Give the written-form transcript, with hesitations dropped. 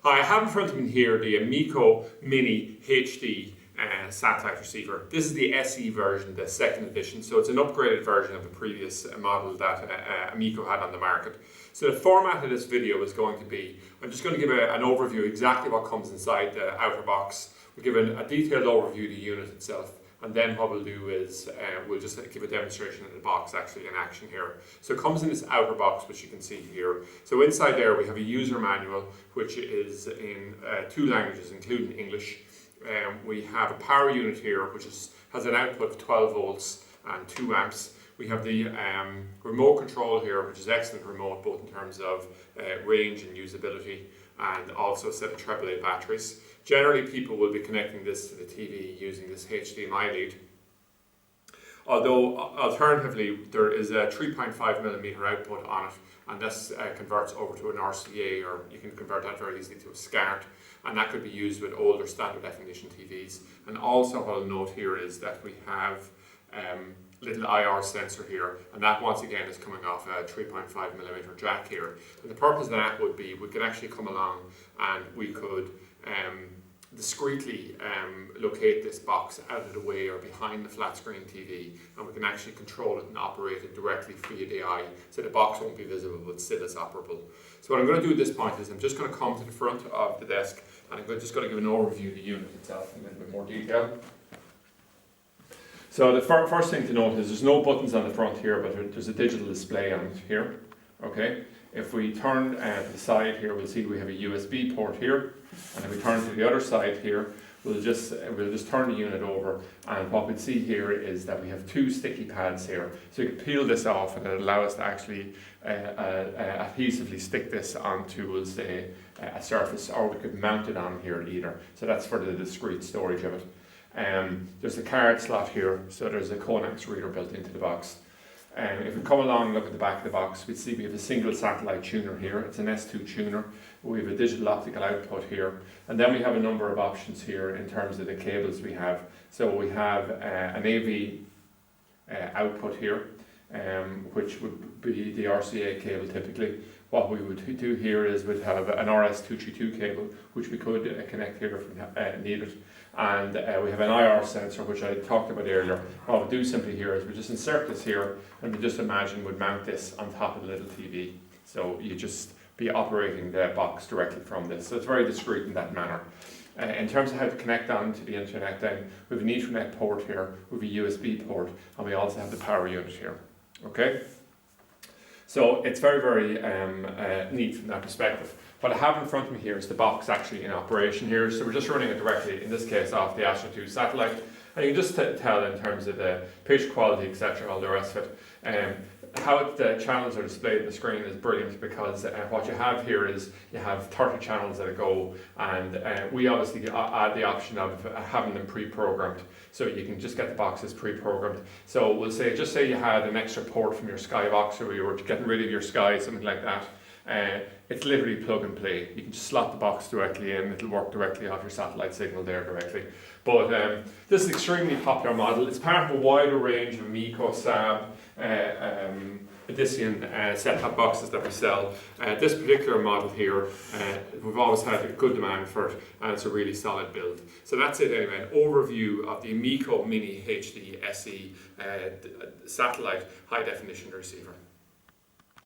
Hi, I have in front of me here the Amiko Mini HD satellite receiver. This is the SE version, the second edition, so it's an upgraded version of the previous model that Amiko had on the market. So the format of this video is going to be, I'm just going to give an overview exactly what comes inside the outer box. We'll give a detailed overview of the unit itself, and then what we'll do is we'll just give a demonstration of the box actually in action here. So it comes in this outer box, which you can see here. So inside there we have a user manual, which is in 2 languages, including English. We have a power unit here, which has an output of 12 volts and 2 amps. We have the remote control here, which is excellent remote, both in terms of range and usability, and also a set of AAA batteries. Generally, people will be connecting this to the TV using this HDMI lead. Although, alternatively, there is a 3.5mm output on it, and this converts over to an RCA, or you can convert that very easily to a SCART, and that could be used with older standard definition TVs. And also what I'll note here is that we have little IR sensor here, and that once again is coming off a 3.5mm jack here. And the purpose of that would be we could actually come along and we could discreetly locate this box out of the way or behind the flat screen TV, and we can actually control it and operate it directly via the eye, so the box won't be visible but still is operable. So what I'm going to do at this point is I'm just going to come to the front of the desk, and I'm just going to give an overview of the unit itself in a little bit more detail. So the first thing to note is there's no buttons on the front here, but there's a digital display on it here. Okay. If we turn to the side here, we'll see we have a USB port here, and if we turn to the other side here, we'll just turn the unit over, and what we'll see here is that we have 2 sticky pads here. So you can peel this off, and it'll allow us to actually adhesively stick this onto, we'll say, a surface, or we could mount it on here either. So that's for the discrete storage of it. There's a card slot here, so there's a Conex reader built into the box. If we come along and look at the back of the box, we see we have a single satellite tuner here. It's an S2 tuner. We have a digital optical output here, and then we have a number of options here in terms of the cables we have. So we have an AV output here, which would be the RCA cable typically. What we would do here is we'd have an RS232 cable, which we could connect here if needed. And we have an IR sensor, which I talked about earlier. What we do simply here is we just insert this here, and we just imagine we'd mount this on top of the little TV. So you just be operating the box directly from this. So it's very discreet in that manner. In terms of how to connect on to the internet, then we have an Ethernet port here, we have a USB port, and we also have the power unit here. Okay? So it's very, very neat from that perspective. What I have in front of me here is the box actually in operation here. So we're just running it directly, in this case, off the Astro 2 satellite. And you can just tell in terms of the picture quality, etc., all the rest of it. How the channels are displayed on the screen is brilliant, because what you have here is you have 30 channels that go, and we obviously add the option of having them pre-programmed, so you can just get the boxes pre-programmed. So we'll say, just say you had an extra port from your Sky box, or you were getting rid of your Sky, something like that. It's literally plug and play. You can just slot the box directly in, it'll work directly off your satellite signal there directly. But this is an extremely popular model. It's part of a wider range of Amiko, SAB, Edition set-top boxes that we sell. This particular model here, we've always had a good demand for it, and it's a really solid build. So that's it anyway, an overview of the Amiko Mini HD SE satellite high definition receiver.